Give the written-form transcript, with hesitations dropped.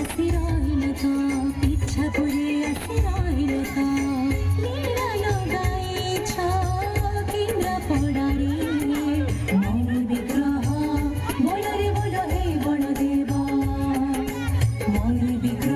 आसी रहिल त इच्छा पुरे आसी रहिल त लीला लगाएछ केन्द्र पडारे मौन विग्रह बोल रे बोल हे गणदेव मौन विग्रह